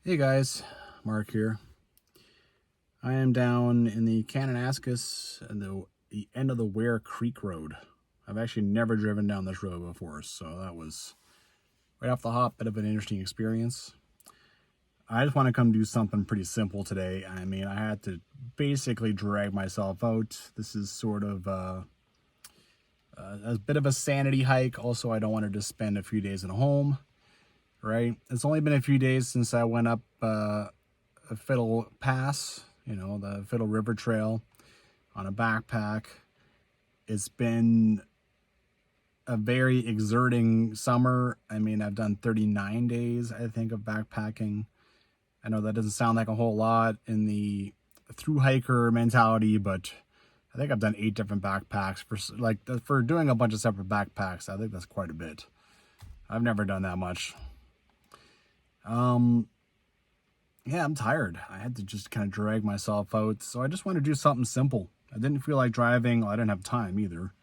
Hey guys, Mark here. I am down in the Kananaskis and the end of the Ware Creek Road. I've actually never driven down this road before, so that was right off the hop, bit of an interesting experience. I just want to come do something pretty simple today. I mean, I had to basically drag myself out. This is sort of a bit of a sanity hike. Also, I don't want to just spend a few days at home, right? It's only been a few days since I went up a Fiddle Pass, the Fiddle River Trail on a backpack. It's been a very exerting summer. I mean, I've done 39 days, I think, of backpacking. I know that doesn't sound like a whole lot in the thru hiker mentality, but I think I've done 8 different backpacks for doing a bunch of separate backpacks. I think that's quite a bit. I've never done that much. Yeah, I'm tired. I had to just kind of drag myself out. So I just want to do something simple. I didn't feel like driving. Well, I didn't have time either.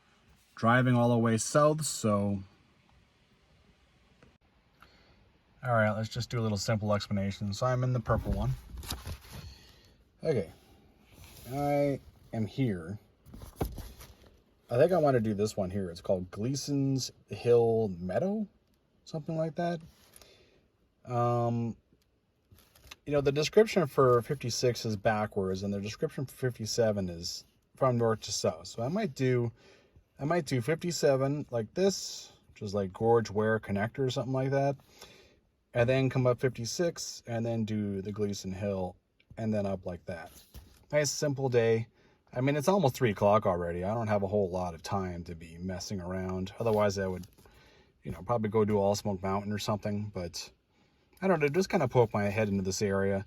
Driving all the way south, so. All right, let's just do a little simple explanation. So I'm in the purple one. Okay. I am here. I think I want to do this one here. It's called Gleason's Hill Meadow, something like that. The description for 56 is backwards, and the description for 57 is from north to south. So I might do 57 like this, which is like Gorge Ware Connector or something like that, and then come up 56, and then do the Gleason Hill, and then up like that. Nice simple day. I mean, it's almost 3 o'clock already. I don't have a whole lot of time to be messing around. Otherwise, I would, probably go do All Smoke Mountain or something, but I don't know, just kind of poke my head into this area.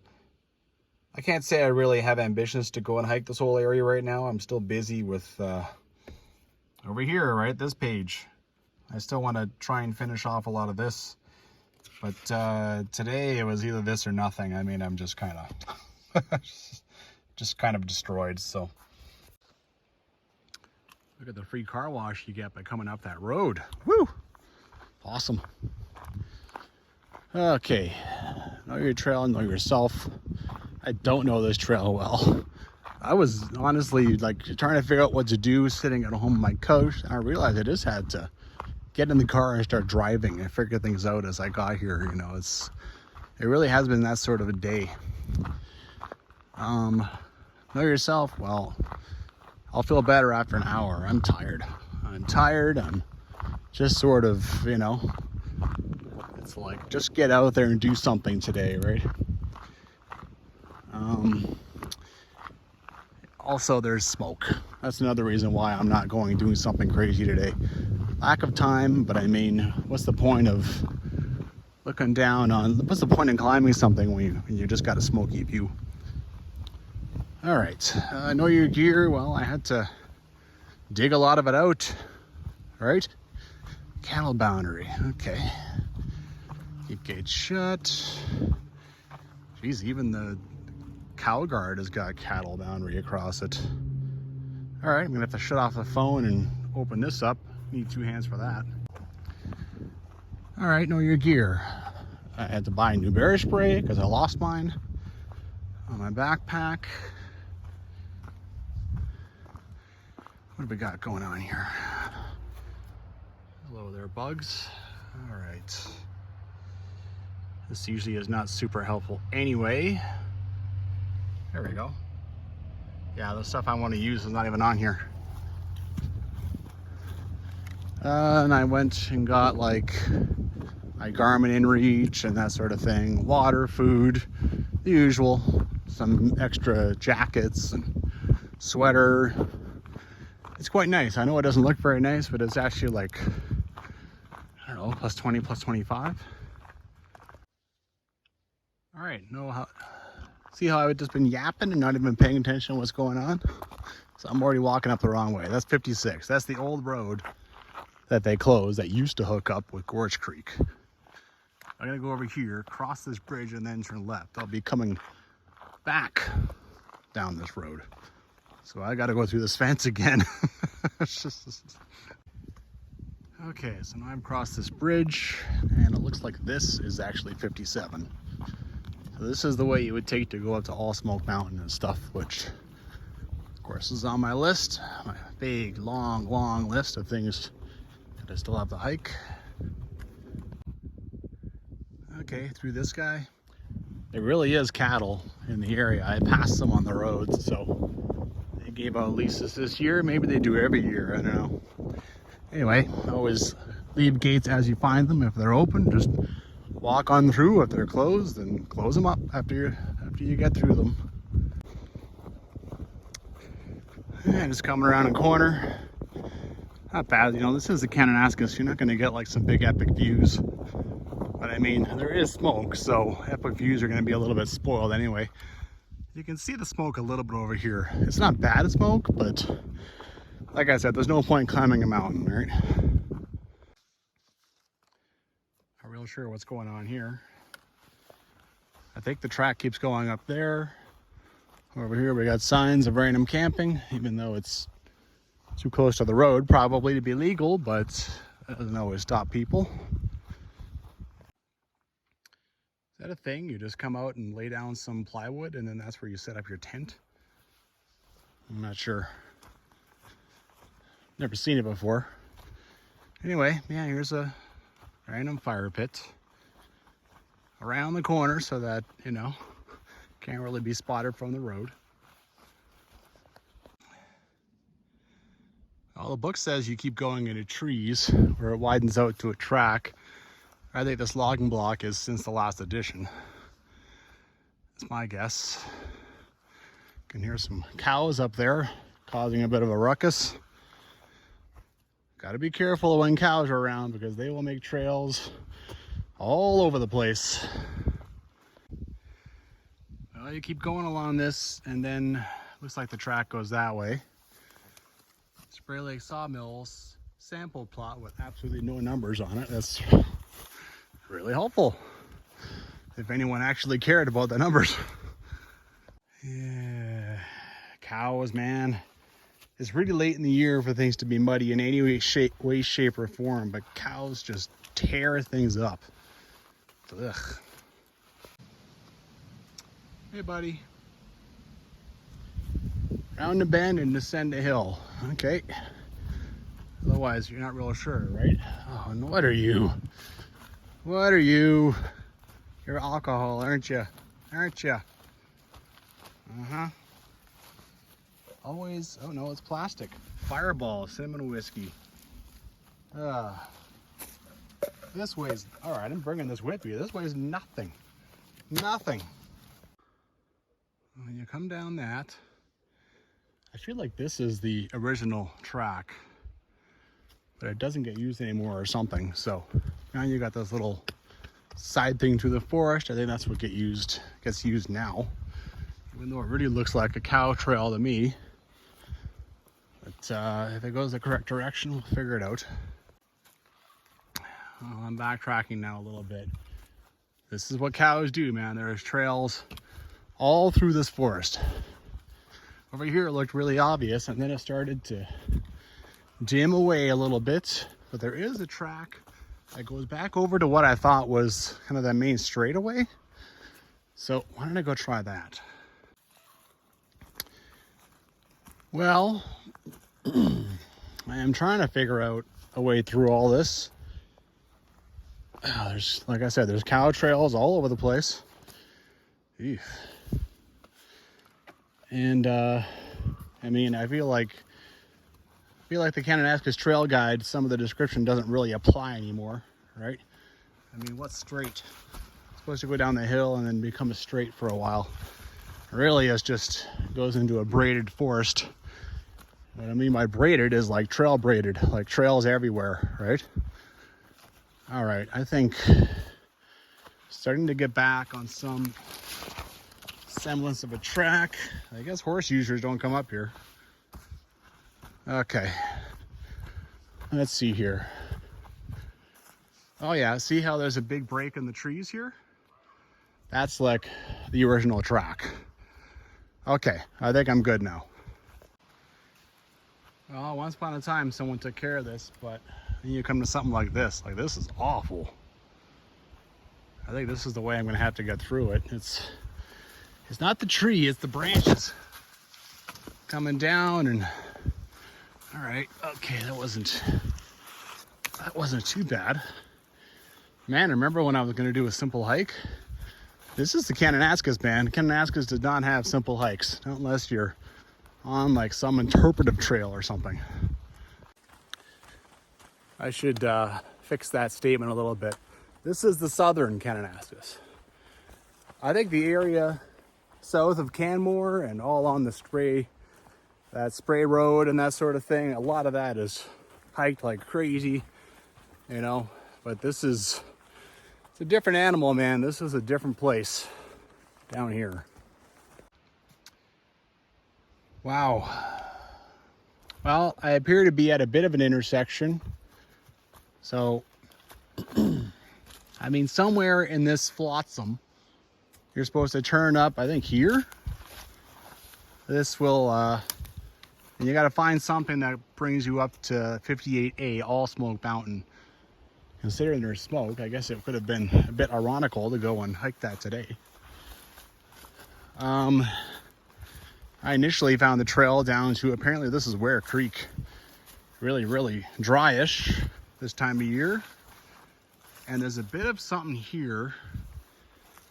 I can't say I really have ambitions to go and hike this whole area right now. I'm still busy with, over here, right, this page. I still want to try and finish off a lot of this. But today it was either this or nothing. I mean, I'm just kind of, just kind of destroyed, so. Look at the free car wash you get by coming up that road. Woo! Awesome. Okay, know your trail, know yourself. I don't know this trail well. I was honestly trying to figure out what to do sitting at home on my couch, and I realized I just had to get in the car and start driving and figure things out as I got here. It really has been that sort of a day. Know yourself, well, I'll feel better after an hour. I'm tired. I'm just sort of, it's like, just get out there and do something today, right? Also, there's smoke. That's another reason why I'm not going doing something crazy today. Lack of time, but I mean, what's the point of looking down on, what's the point in climbing something when you just got a smoky view? All right, know your gear. Well, I had to dig a lot of it out, right? Cattle boundary, okay. Keep gate shut. Geez, even the cow guard has got cattle boundary across it. All right, I'm gonna have to shut off the phone and open this up. Need 2 hands for that. All right, know your gear. I had to buy a new berry spray because I lost mine on my backpack. What have we got going on here? Hello there, bugs. All right. This usually is not super helpful anyway. There we go. Yeah, the stuff I want to use is not even on here. And I went and got my Garmin InReach and that sort of thing. Water, food, the usual. Some extra jackets and sweater. It's quite nice. I know it doesn't look very nice, but it's actually I don't know, plus 20, plus 25. All right, see how I've just been yapping and not even paying attention to what's going on? So I'm already walking up the wrong way. That's 56. That's the old road that they closed that used to hook up with Gorge Creek. I'm gonna go over here, cross this bridge, and then turn left. I'll be coming back down this road. So I gotta go through this fence again. Okay, so now I've crossed this bridge, and it looks like this is actually 57. So this is the way you would take to go up to All Smoke Mountain and stuff, which of course is on my list. My big, long list of things that I still have to hike. Okay, through this guy. There really is cattle in the area. I passed them on the roads, so they gave out leases this year. Maybe they do every year, I don't know. Anyway, always leave gates as you find them. If they're open, just walk on through. If they're closed, then close them up after you get through them. And just coming around a corner. Not bad, you know, this is the Kananaskis. You're not going to get like some big epic views. But I mean, there is smoke, so epic views are going to be a little bit spoiled anyway. You can see the smoke a little bit over here. It's not bad smoke, but like I said, there's no point climbing a mountain, right? Not real sure what's going on here. I think the track keeps going up there. Over here we got signs of random camping, even though it's too close to the road probably to be legal, but that doesn't always stop people. Is that a thing? You just come out and lay down some plywood and then that's where you set up your tent? I'm not sure. Never seen it before. Anyway, yeah, here's a random fire pit around the corner so that, you know, can't really be spotted from the road. Well, the book says you keep going into trees where it widens out to a track. I think this logging block is since the last edition. That's my guess. You can hear some cows up there causing a bit of a ruckus. Got to be careful when cows are around because they will make trails all over the place. Well, you keep going along this and then looks like the track goes that way. Spray Lake Sawmills sample plot with absolutely no numbers on it. That's really helpful if anyone actually cared about the numbers. Yeah, cows, man. It's really late in the year for things to be muddy in any way, shape, or form, but cows just tear things up. Ugh. Hey, buddy. Round the bend and descend the hill. Okay. Otherwise, you're not real sure, right? Oh, and what are you? What are you? You're alcohol, aren't you? Aren't you? Uh-huh. Always, oh no, it's plastic. Fireball, cinnamon whiskey. This weighs, all right, I'm bringing this with me. This weighs nothing. Nothing. When you come down that, I feel like this is the original track, but it doesn't get used anymore or something. So now you got this little side thing through the forest. I think that's what gets used now, even though it really looks like a cow trail to me. But if it goes the correct direction, we'll figure it out. Well, I'm backtracking now a little bit. This is what cows do, man. There's trails all through this forest. Over here it looked really obvious, and then it started to dim away a little bit, but there is a track that goes back over to what I thought was kind of that main straightaway. So why don't I go try that? Well, I am trying to figure out a way through all this. There's, like I said, there's cow trails all over the place. Eesh. And I mean, I feel like the Kananaskis Trail Guide, some of the description doesn't really apply anymore, right? I mean, what's straight? It's supposed to go down the hill and then become a straight for a while. Really, it just goes into a braided forest. What I mean by braided is like trail braided, like trails everywhere, right? All right, I think starting to get back on some semblance of a track. I guess horse users don't come up here. Okay, let's see here. Oh yeah, see how there's a big break in the trees here? That's like the original track. Okay, I think I'm good now. Well, once upon a time someone took care of this, but then you come to something like this is awful. I think this is the way I'm gonna have to get through it. It's not the tree, it's the branches coming down. And all right, okay, that wasn't too bad. Man, remember when I was gonna do a simple hike? This is the Kananaskis, man. Kananaskis does not have simple hikes, not unless you're on like some interpretive trail or something. I should fix that statement a little bit. This is the southern Kananaskis. I think the area south of Canmore and all on the that spray road and that sort of thing, a lot of that is hiked like crazy, you know, but it's a different animal, man. This is a different place down here. Wow. Well, I appear to be at a bit of an intersection. So, I mean, somewhere in this flotsam, you're supposed to turn up, I think here. This will, and you got to find something that brings you up to 58A, All Smoke Mountain. Considering there's smoke, I guess it could have been a bit ironical to go and hike that today. I initially found the trail down to, apparently this is Ware Creek. Really, really dryish this time of year. And there's a bit of something here.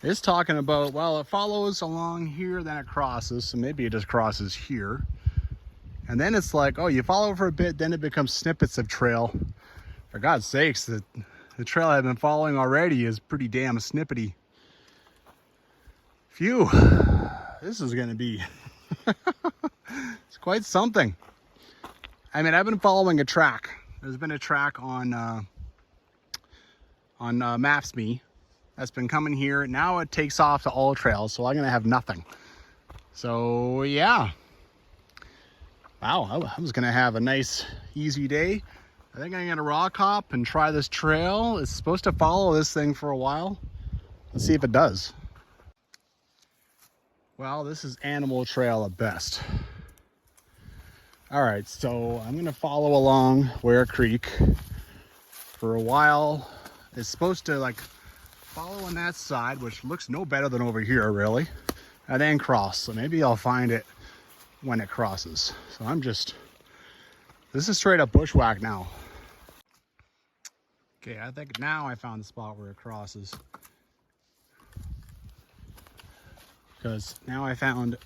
It's talking about, well, it follows along here, then it crosses. So maybe it just crosses here. And then it's like, oh, you follow for a bit, then it becomes snippets of trail. For God's sakes, the trail I've been following already is pretty damn snippety. Phew, this is gonna be, it's quite something. I mean, I've been following a track. There's been a track on Maps.me that's been coming here. Now it takes off to all trails, so I'm gonna have nothing. So yeah. Wow, I was gonna have a nice, easy day. I think I'm gonna rock hop and try this trail. It's supposed to follow this thing for a while. Let's see if it does. Well, this is animal trail at best. All right, so I'm gonna follow along Ware Creek for a while. It's supposed to like follow on that side, which looks no better than over here really, and then cross. So maybe I'll find it when it crosses. So this is straight up bushwhack now. Okay, I think now I found the spot where it crosses. Because now I found,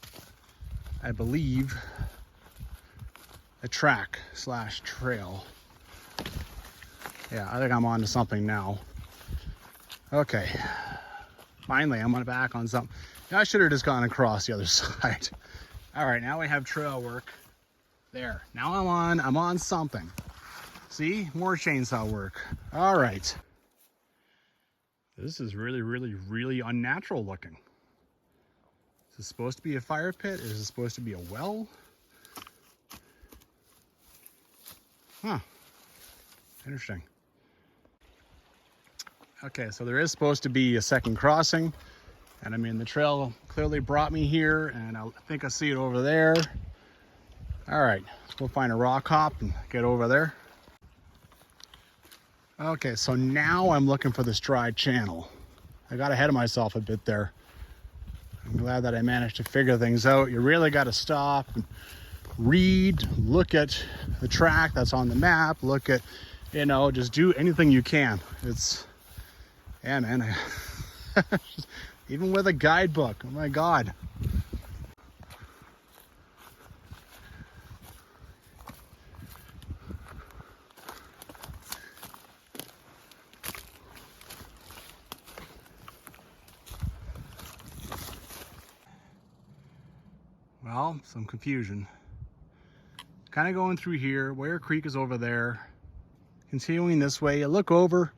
I believe, a track / trail. Yeah, I think I'm onto something now. Okay, finally I'm back on something. I should have just gone across the other side. All right, now we have trail work. There, now I'm on something. See, more chainsaw work. All right. This is really, really, really unnatural looking. Is this supposed to be a fire pit? Is this supposed to be a well? Huh, interesting. Okay, so there is supposed to be a second crossing. And I mean, the trail clearly brought me here, and I think I see it over there. All right, let's go find a rock hop and get over there. Okay, so now I'm looking for this dry channel. I got ahead of myself a bit there. I'm glad that I managed to figure things out. You really got to stop and read, look at the track that's on the map, look at, you know, just do anything you can. Yeah, man. Even with a guidebook, oh my God. Well, some confusion. Kind of going through here. Ware Creek is over there. Continuing this way, you look over,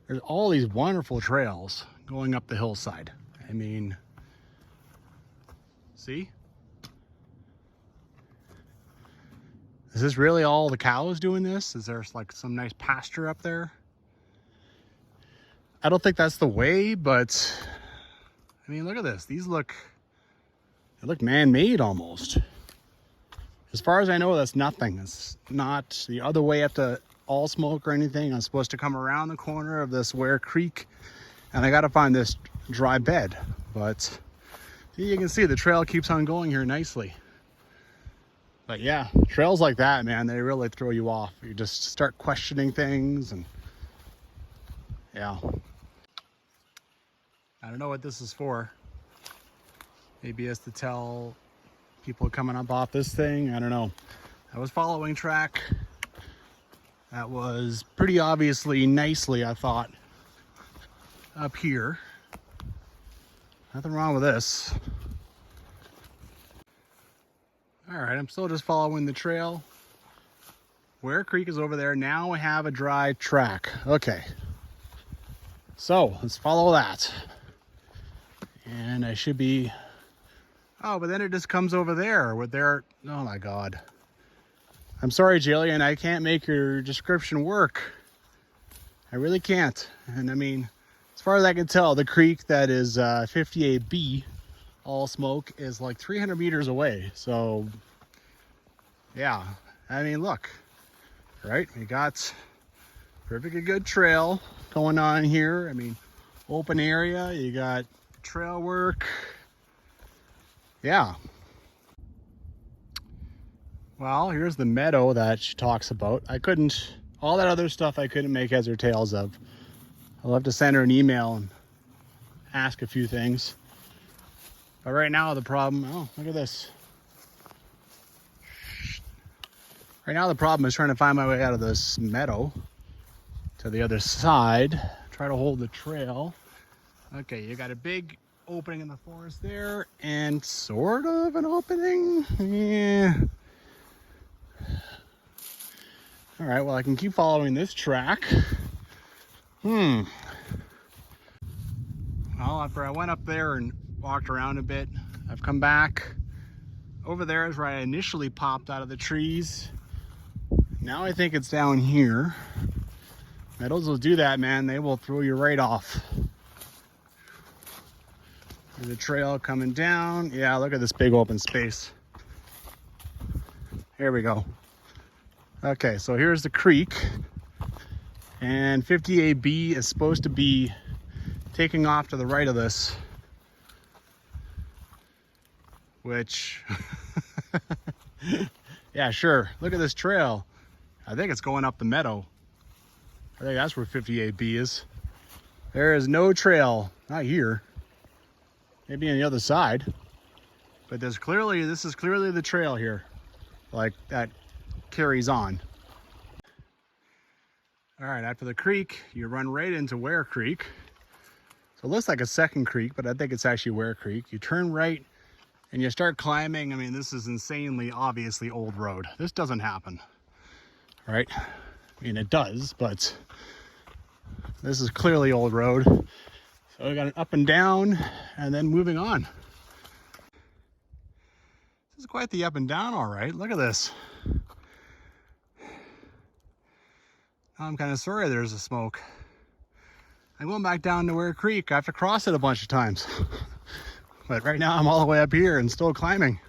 there's all these wonderful trails going up the hillside. I mean, see? Is this really all the cows doing this? Is there like some nice pasture up there? I don't think that's the way, but I mean, look at this. They look man-made almost. As far as I know, that's nothing. It's not the other way up to All Smoke or anything. I'm supposed to come around the corner of this Ware Creek and I got to find this dry bed. But you can see the trail keeps on going here nicely. But yeah, trails like that, man, they really throw you off. You just start questioning things, and yeah. I don't know what this is for. Maybe it's to tell people coming up off this thing. I don't know. I was following track. That was pretty obviously nicely, I thought, up here. Nothing wrong with this. All right, I'm still just following the trail. Ware Creek is over there. Now we have a dry track. Okay. So let's follow that. And I should be, oh, but then it just comes over there with their, oh my God. I'm sorry, Jillian, I can't make your description work. I really can't. And I mean, as far as I can tell, the creek that is 58B, all smoke, is like 300 meters away. So yeah, I mean, look, right? We got perfectly good trail going on here. I mean, open area, you got trail work. Yeah. Well, here's the meadow that she talks about. All that other stuff I couldn't make heads or tails of. I'll have to send her an email and ask a few things. But right now the problem, oh, look at this. Right now the problem is trying to find my way out of this meadow to the other side. Try to hold the trail. Okay, you got a big opening in the forest there and sort of an opening. Yeah. All right, well, I can keep following this track. Well, after I went up there and walked around a bit, I've come back. Over there is where I initially popped out of the trees. Now I think it's down here. Meadows will do that, man. They will throw you right off. There's a trail coming down. Yeah, look at this big open space. Here we go. Okay, so here's the creek. And 58B is supposed to be taking off to the right of this. Which, yeah, sure. Look at this trail. I think it's going up the meadow. I think that's where 58B is. There is no trail, not here. Maybe on the other side. But this is clearly the trail here. Like that carries on. All right, after the creek, you run right into Ware Creek. So it looks like a second creek, but I think it's actually Ware Creek. You turn right and you start climbing. I mean, this is insanely obviously old road. This doesn't happen, right? I mean, it does, but this is clearly old road. So we got an up and down and then moving on. This is quite the up and down, all right. Look at this. I'm kind of sorry there's a smoke. I'm going back down to Ware Creek. I have to cross it a bunch of times. But right now I'm all the way up here and still climbing.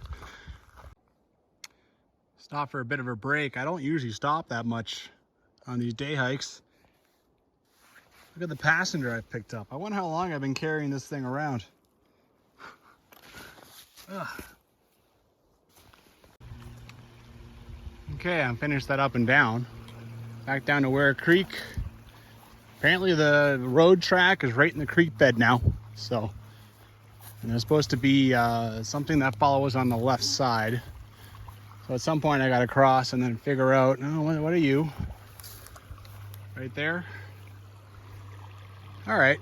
Stop for a bit of a break. I don't usually stop that much on these day hikes. Look at the passenger I picked up. I wonder how long I've been carrying this thing around. Ugh. Okay, I'm finished that up and down. Back down to Ware Creek. Apparently the road track is right in the creek bed now. So, and there's supposed to be something that follows on the left side. So at some point I gotta cross and then figure out, oh, what are you? Right there. All right,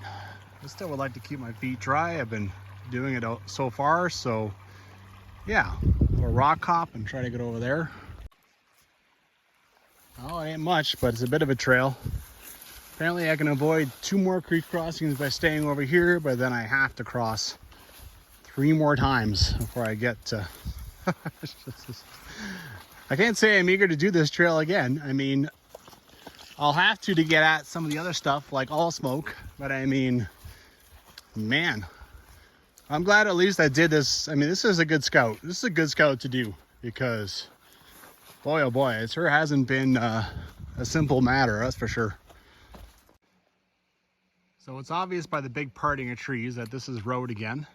I still would like to keep my feet dry. I've been doing it so far, so yeah, a rock hop and try to get over there. Oh, it ain't much, but it's a bit of a trail. Apparently I can avoid 2 more creek crossings by staying over here, but then I have to cross 3 more times before I get to... I can't say I'm eager to do this trail again. I mean, I'll have to get at some of the other stuff like all smoke, but I mean, man, I'm glad at least I did this. I mean, this is a good scout. This is a good scout to do because boy, oh boy, it sure hasn't been a simple matter, that's for sure. So it's obvious by the big parting of trees that this is road again.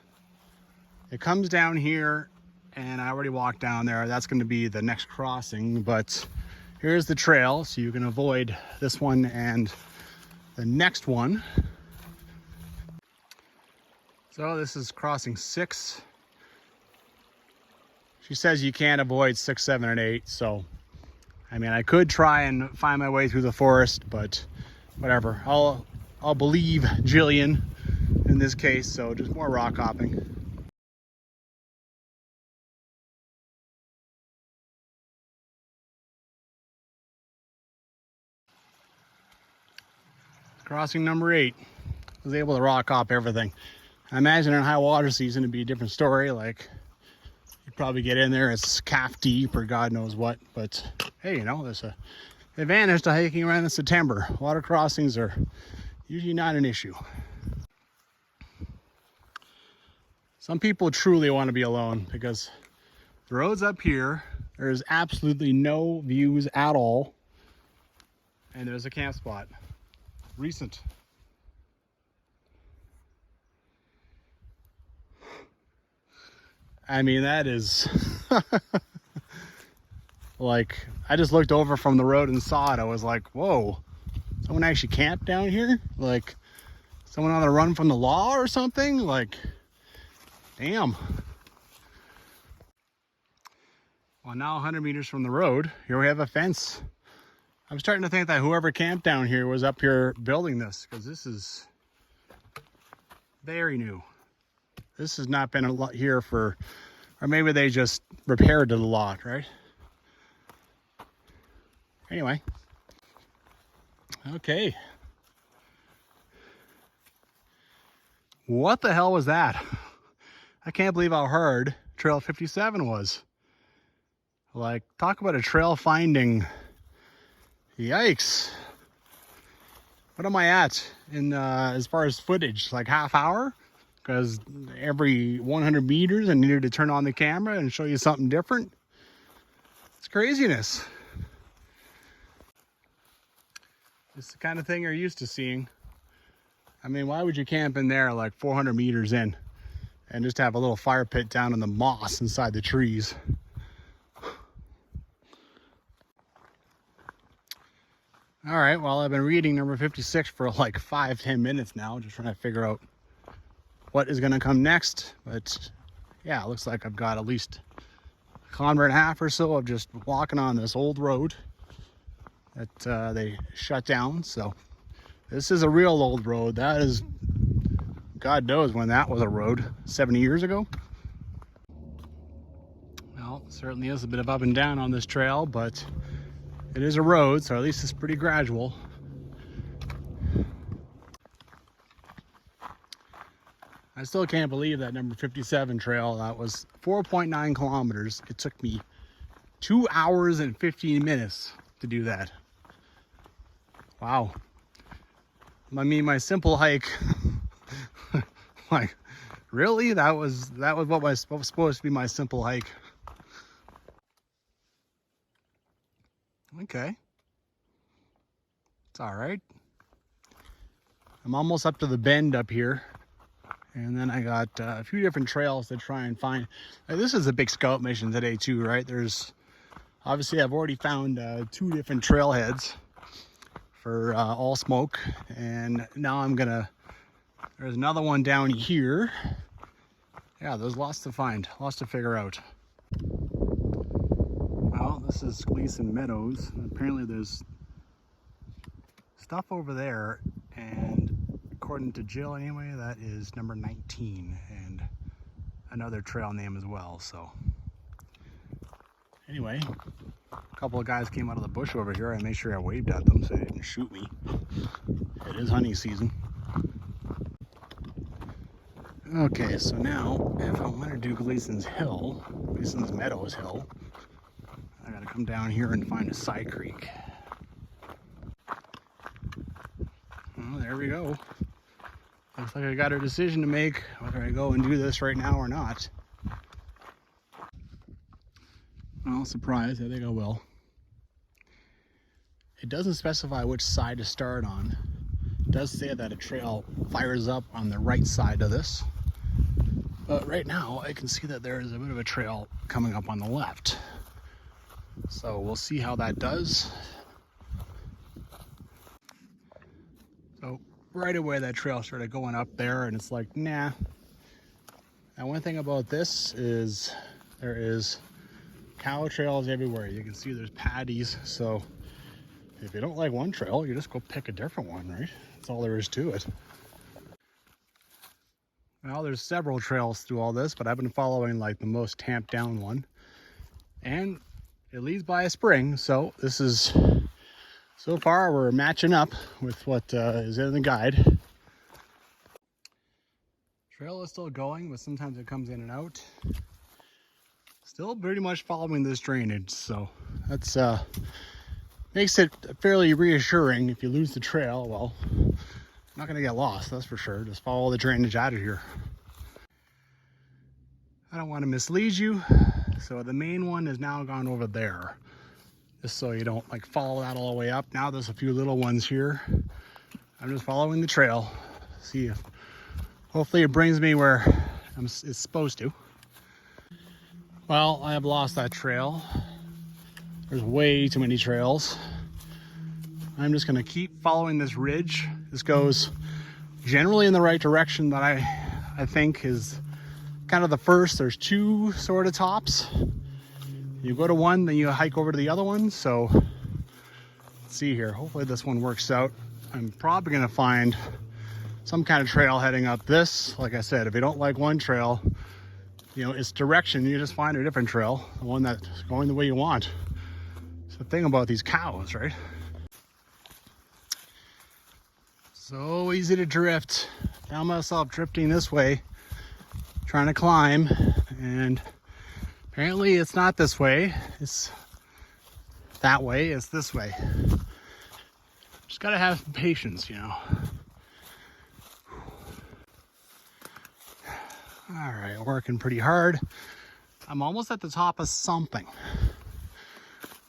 It comes down here, and I already walked down there. That's going to be the next crossing, but here's the trail, so you can avoid this one and the next one. So this is crossing 6. She says you can't avoid 6, 7, and 8, so I mean, I could try and find my way through the forest, but whatever. I'll believe Jillian in this case, so just more rock hopping. Crossing number 8. I was able to rock hop everything. I imagine in high water season it'd be a different story. Like, you'd probably get in there, it's calf deep or God knows what. But hey, you know, there's a advantage to hiking around in September. Water crossings are usually not an issue. Some people truly want to be alone because the road's up here. There's absolutely no views at all. And there's a camp spot. Recent. I mean, that is like, I just looked over from the road and saw it. I was like, whoa, someone actually camped down here? Like, someone on the run from the law or something? Like, damn. Well, now 100 meters from the road, here we have a fence. I'm starting to think that whoever camped down here was up here building this, because this is very new. This has not been a lot here for, or maybe they just repaired it a lot, right? Anyway. Okay. What the hell was that? I can't believe how hard Trail 57 was. Like, talk about a trail finding. Yikes. What am I at in as far as footage? Like half hour? Because every 100 meters I needed to turn on the camera and show you something different. It's craziness. It's the kind of thing you're used to seeing. I mean, why would you camp in there like 400 meters in and just have a little fire pit down in the moss inside the trees? All right, well, I've been reading number 56 for like 5-10 minutes now, just trying to figure out what is going to come next. But yeah, it looks like I've got at least a kilometer and a half or so of just walking on this old road that they shut down. So this is a real old road. That is, God knows when that was a road, 70 years ago. Well, certainly is a bit of up and down on this trail, but it is a road, so at least it's pretty gradual. I still can't believe that number 57 trail, that was 4.9 kilometers. It took me 2 hours and 15 minutes to do that. Wow. I mean, my simple hike, like, really? That was what was supposed to be my simple hike. Okay. It's all right. I'm almost up to the bend up here. And then I got a few different trails to try and find. This is a big scout mission today too, right? There's, obviously I've already found 2 different trailheads for all smoke. And now there's another one down here. Yeah, there's lots to find, lots to figure out. Well, this is Gleason Meadows. Apparently there's stuff over there, and according to Jill anyway, that is number 19 and another trail name as well. So anyway, a couple of guys came out of the bush over here. I made sure I waved at them so they didn't shoot me. It is hunting season. Okay, so now if I want to do Gleason's Meadows Hill, I gotta come down here and find a side creek. Well, there we go. Looks like I got a decision to make whether I go and do this right now or not. Well, surprise, I think I will. It doesn't specify which side to start on. It does say that a trail fires up on the right side of this. But right now I can see that there is a bit of a trail coming up on the left. So we'll see how that does. So right away that trail started going up there and it's like, nah. And one thing about this is there is cow trails everywhere. You can see there's paddies. So if you don't like one trail, you just go pick a different one, right? That's all there is to it. Well, there's several trails through all this, but I've been following like the most tamped down one. And it leads by a spring, so this is, so far we're matching up with what is in the guide. Trail is still going, but sometimes it comes in and out. Still pretty much following this drainage, so that's makes it fairly reassuring. If you lose the trail, well, not gonna get lost, that's for sure. Just follow the drainage out of here. I don't want to mislead you, so the main one is now gone over there, just so you don't like follow that all the way up. Now there's a few little ones here. I'm just following the trail, see if hopefully it brings me where it's supposed to. Well, I have lost that trail. There's way too many trails. I'm just gonna keep following this ridge. This goes generally in the right direction that I think is kind of the first. There's two sort of tops. You go to one, then you hike over to the other one. So let's see here. Hopefully this one works out. I'm probably gonna find some kind of trail heading up this. Like I said, if you don't like one trail, you know, it's direction. You just find a different trail, the one that's going the way you want. It's the thing about these cows, right? So easy to drift. Found myself drifting this way, trying to climb, and apparently it's not this way. It's that way, it's this way. Just gotta have some patience, you know. All right, working pretty hard. I'm almost at the top of something.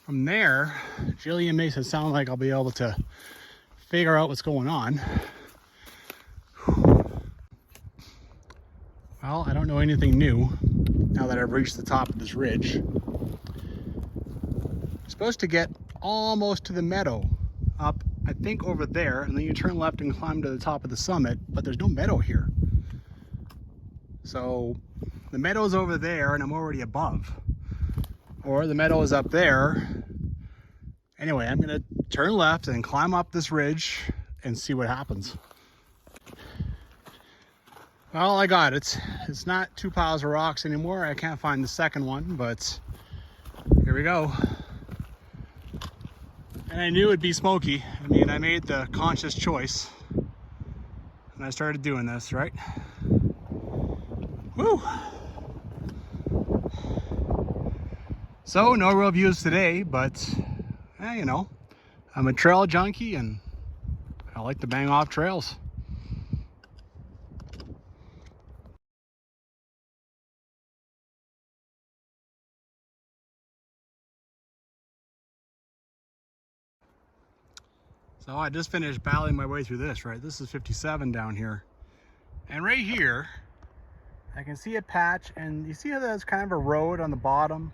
From there, Jillian makes it sound like I'll be able to figure out what's going on. Well, I don't know anything new now that I've reached the top of this ridge. I'm supposed to get almost to the meadow up, I think over there, and then you turn left and climb to the top of the summit, but there's no meadow here. So the meadow's over there and I'm already above. Or the meadow is up there. Anyway, I'm gonna turn left and climb up this ridge and see what happens. Well, I got it. It's not 2 piles of rocks anymore. I can't find the second one, but here we go. And I knew it'd be smoky. I mean, I made the conscious choice and I started doing this, right? Woo! So, no real views today, but you know, I'm a trail junkie and I like to bang off trails. So I just finished battling my way through this, right? This is 57 down here. And right here, I can see a patch, and you see how there's kind of a road on the bottom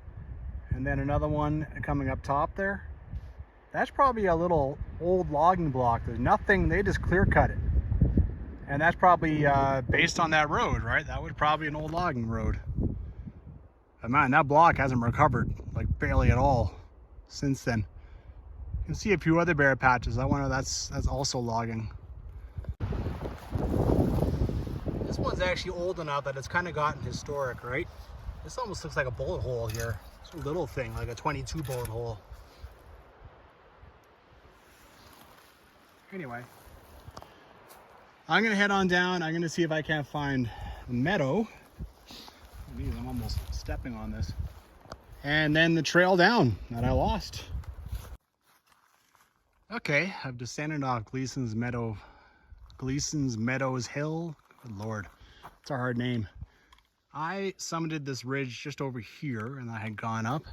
and then another one coming up top there? That's probably a little old logging block. There's nothing, they just clear cut it. And that's probably based on that road, right? That was probably an old logging road. But man, that block hasn't recovered like barely at all since then. You can see a few other bare patches. I wonder that's also logging. This one's actually old enough that it's kind of gotten historic, right? This almost looks like a bullet hole here. It's a little thing, like a 22 bullet hole. Anyway, I'm gonna head on down. I'm gonna see if I can't find a meadow. Geez, I'm almost stepping on this. And then the trail down that I lost. Okay, I've descended off Gleason's Meadows Hill. Good Lord, it's a hard name. I summited this ridge just over here and I had gone up.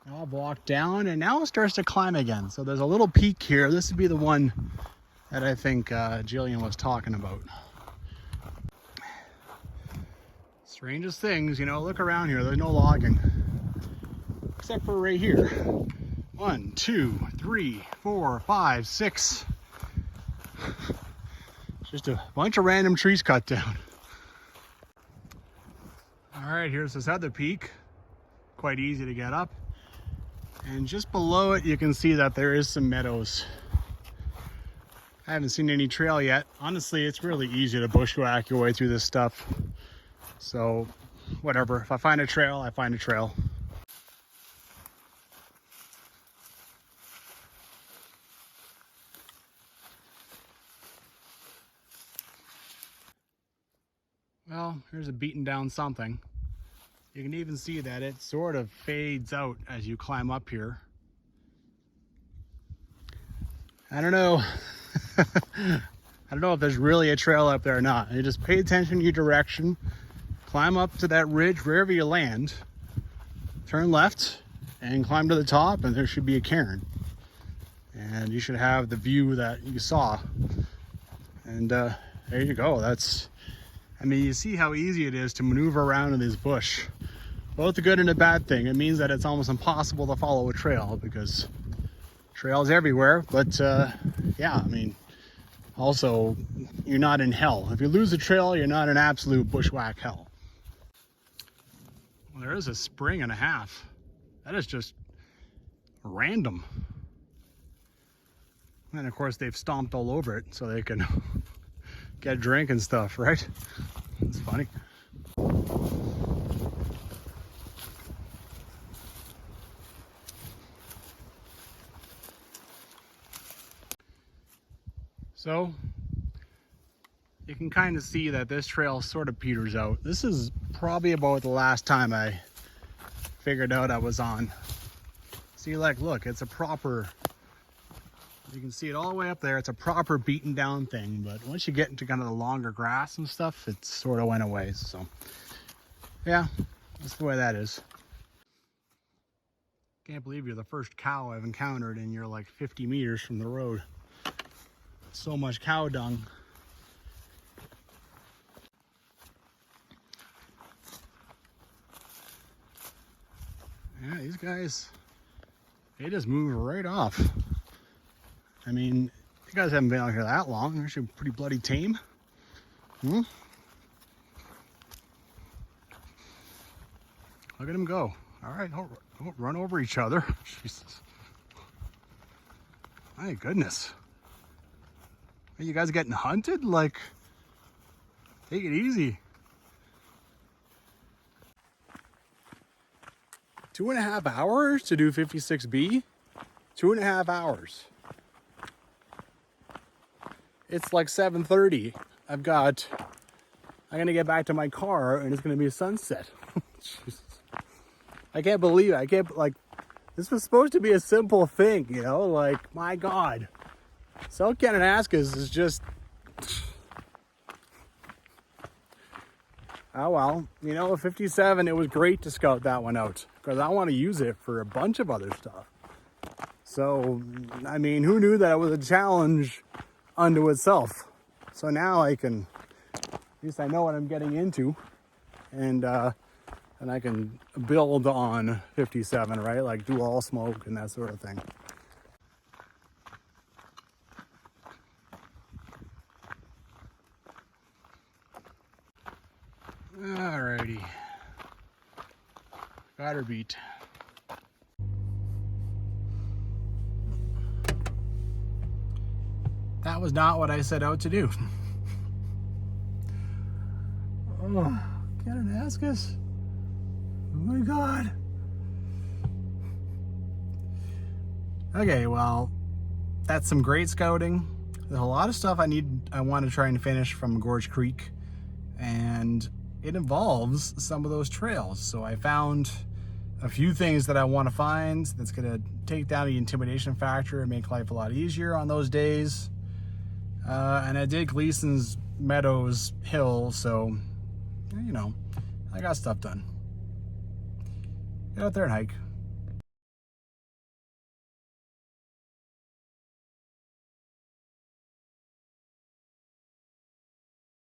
Now I've walked down and now it starts to climb again. So there's a little peak here. This would be the one that I think Jillian was talking about. Strangest things, you know, look around here, there's no logging. Except for right here. 1, 2, 3, 4, 5, 6. Just a bunch of random trees cut down. All right, here's this other peak. Quite easy to get up. And just below it, you can see that there is some meadows. I haven't seen any trail yet. Honestly, it's really easy to bushwhack your way through this stuff. So, whatever. If I find a trail, I find a trail. Well, here's a beaten down something. You can even see that it sort of fades out as you climb up here. I don't know. I don't know if there's really a trail up there or not. You just pay attention to your direction, climb up to that ridge wherever you land, turn left and climb to the top, and there should be a cairn. And you should have the view that you saw. And there you go. I mean, you see how easy it is to maneuver around in this bush. Both a good and a bad thing. It means that it's almost impossible to follow a trail because trails everywhere. But yeah, I mean, also, you're not in hell. If you lose a trail, you're not in absolute bushwhack hell. Well, there is a spring and a half. That is just random. And of course, they've stomped all over it so they can get a drink and stuff, right? It's funny. So you can kind of see that this trail sort of peters out. This is probably about the last time I figured out I was on. See, like, look, it's a proper, you can see it all the way up there. It's a proper beaten down thing, but once you get into kind of the longer grass and stuff, it sort of went away. So yeah, that's the way that is. Can't believe you're the first cow I've encountered and you're like 50 meters from the road. So much cow dung. Yeah, these guys, they just move right off. I mean, you guys haven't been out here that long. They're actually pretty bloody tame. Look at them go. All right, don't run over each other. Jesus. My goodness. Are you guys getting hunted? Like, take it easy. 2.5 hours to do 56B? 2.5 hours. It's like 7:30. I'm gonna get back to my car and it's gonna be sunset. Jesus. I can't believe it. Like, this was supposed to be a simple thing, you know? Like, my God. South Kananaskis is just, oh well, you know, 57, it was great to scout that one out because I want to use it for a bunch of other stuff. So, I mean, who knew that it was a challenge unto itself? So now I can, at least I know what I'm getting into, and I can build on 57, right? Like do all smoke and that sort of thing. Alrighty, got her beat. That was not what I set out to do. Oh, Kananaskis. Oh my God. Okay, well, that's some great scouting. There's a lot of stuff I want to try and finish from Gorge Creek, and it involves some of those trails. So I found a few things that I want to find that's going to take down the intimidation factor and make life a lot easier on those days. And I did Gleason's Meadows Hill, so, you know, I got stuff done. Get out there and hike.